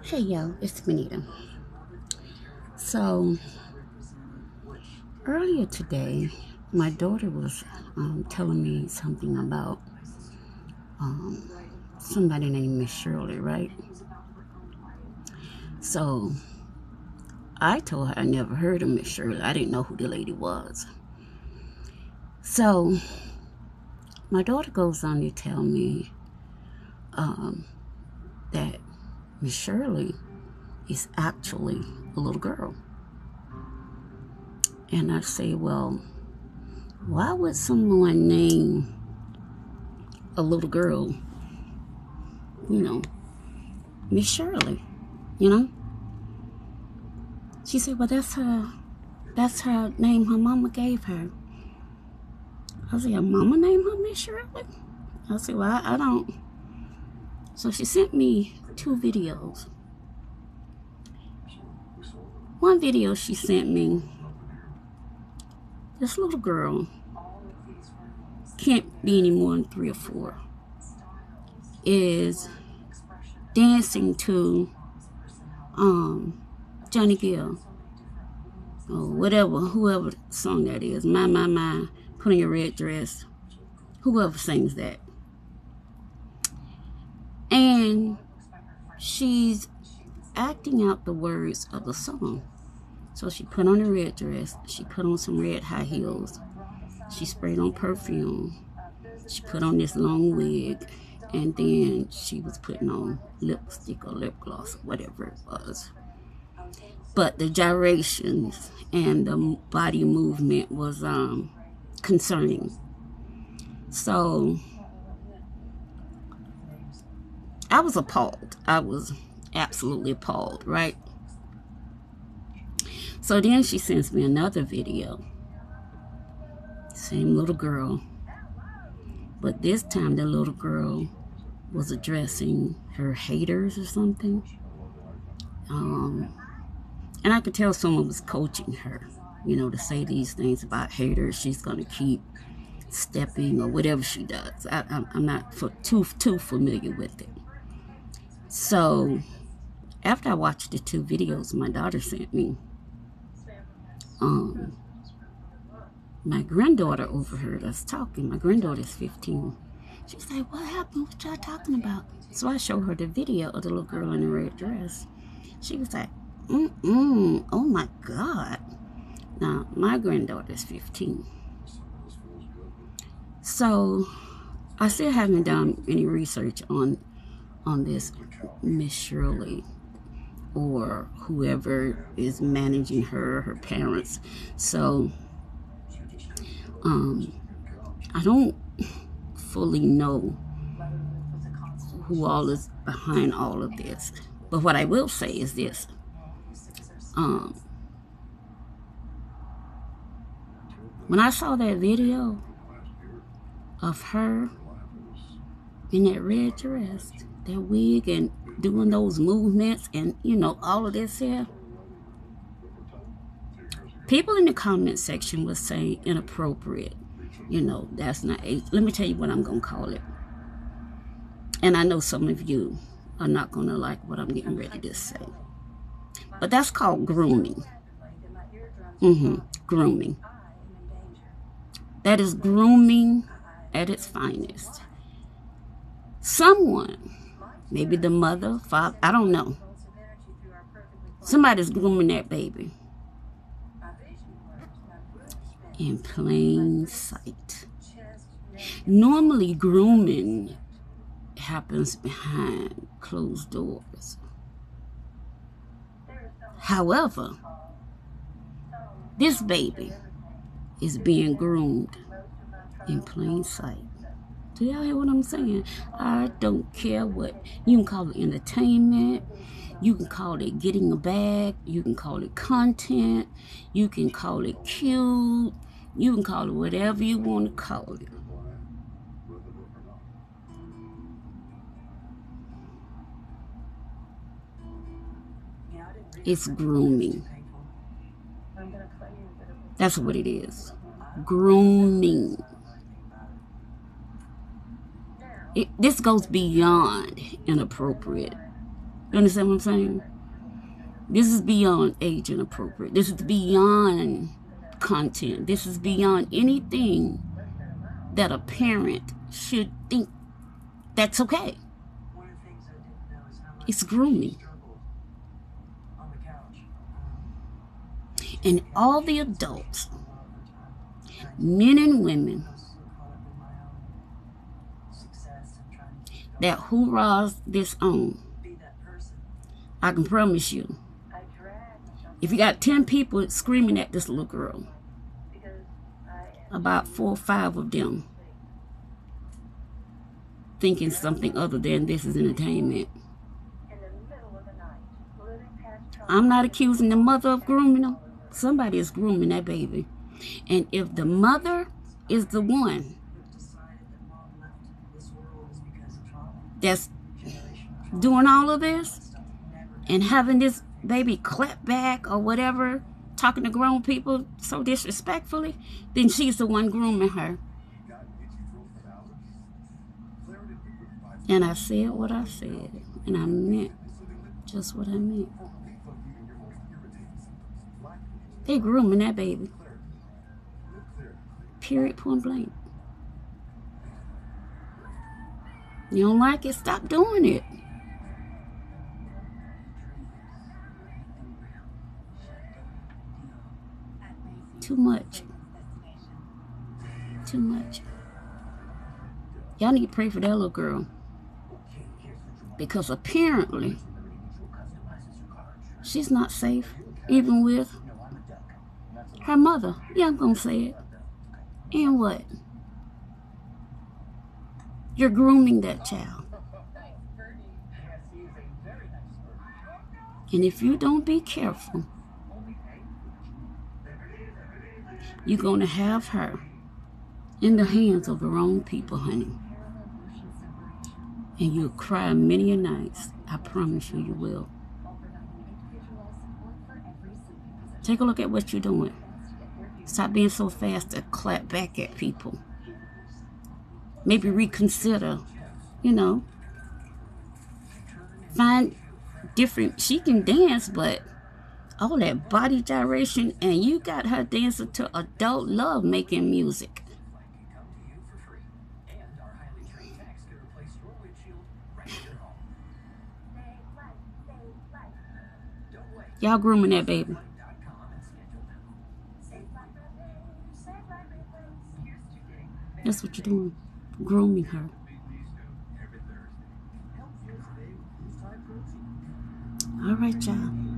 Hey yo, it's Benita. So earlier today, my daughter was telling me something about um, somebody named Miss Shirley, right? So I told her I never heard of Miss Shirley. I didn't know who the lady was. So my daughter goes on to tell me that Miss Shirley is actually a little girl. And I say, well, why would someone name a little girl, Miss Shirley, you know? She said, well, that's her name her mama gave her. I said, your mama named her Miss Shirley? I said, well, I don't. So she sent me 2 videos. One video she sent me, this little girl, can't be any more than 3 or 4, is dancing to Johnny Gill, or whatever, whoever song that is. My, put on your red dress. Whoever sings that. And she's acting out the words of the song. So she put on a red dress. She put on some red high heels. She sprayed on perfume. She put on this long wig. And then she was putting on lipstick or lip gloss, or whatever it was. But the gyrations and the body movement was concerning. So I was appalled. I was absolutely appalled, right? So then she sends me another video. Same little girl. But this time the little girl was addressing her haters or something. And I could tell someone was coaching her, to say these things about haters. She's going to keep stepping or whatever she does. I'm not too familiar with it. So after I watched the 2 videos my daughter sent me, my granddaughter overheard us talking. My granddaughter is 15. She's like, what happened? What y'all talking about? So I showed her the video of the little girl in the red dress. She was like, oh my God. Now, my granddaughter is 15. So I still haven't done any research on this Miss Shirley or whoever is managing her parents. So I don't fully know who all is behind all of this. But what I will say is this. When I saw that video of her in that red dress, that wig, and doing those movements, and all of this here, people in the comment section would say inappropriate. That's not age. Let me tell you what I'm gonna call it. And I know some of you are not gonna like what I'm getting ready to say, but that's called grooming. Grooming. That is grooming at its finest. Someone, maybe the mother, father, I don't know. Somebody's grooming that baby in plain sight. Normally, grooming happens behind closed doors. However, this baby is being groomed in plain sight. Do y'all hear what I'm saying? I don't care what. You can call it entertainment. You can call it getting a bag. You can call it content. You can call it cute. You can call it whatever you want to call it. It's grooming. That's what it is. Grooming. This goes beyond inappropriate. You understand what I'm saying? This is beyond age inappropriate. This is beyond content. This is beyond anything that a parent should think that's okay. It's grooming. And all the adults, men and women, that hoorahs this on, I can promise you, if you got 10 people screaming at this little girl, about 4 or 5 of them thinking something other than this is entertainment. I'm not accusing the mother of grooming them. Somebody is grooming that baby. And if the mother is the one that's doing all of this and having this baby clap back or whatever, talking to grown people so disrespectfully, then she's the one grooming her. And I said what I said, and I meant just what I meant. They grooming that baby. Period, point blank. You don't like it? Stop doing it. Too much. Too much. Y'all need to pray for that little girl. Because apparently, she's not safe, even with her mother. Yeah, I'm going to say it. And what? You're grooming that child. And if you don't be careful, you're going to have her in the hands of the wrong people, honey. And you'll cry many a nights. I promise you, you will. Take a look at what you're doing. Stop being so fast to clap back at people. Maybe reconsider, find different. She can dance, but all that body gyration, and you got her dancing to adult love making music. Y'all grooming that baby. That's what you're doing. Grooming her. All right, y'all.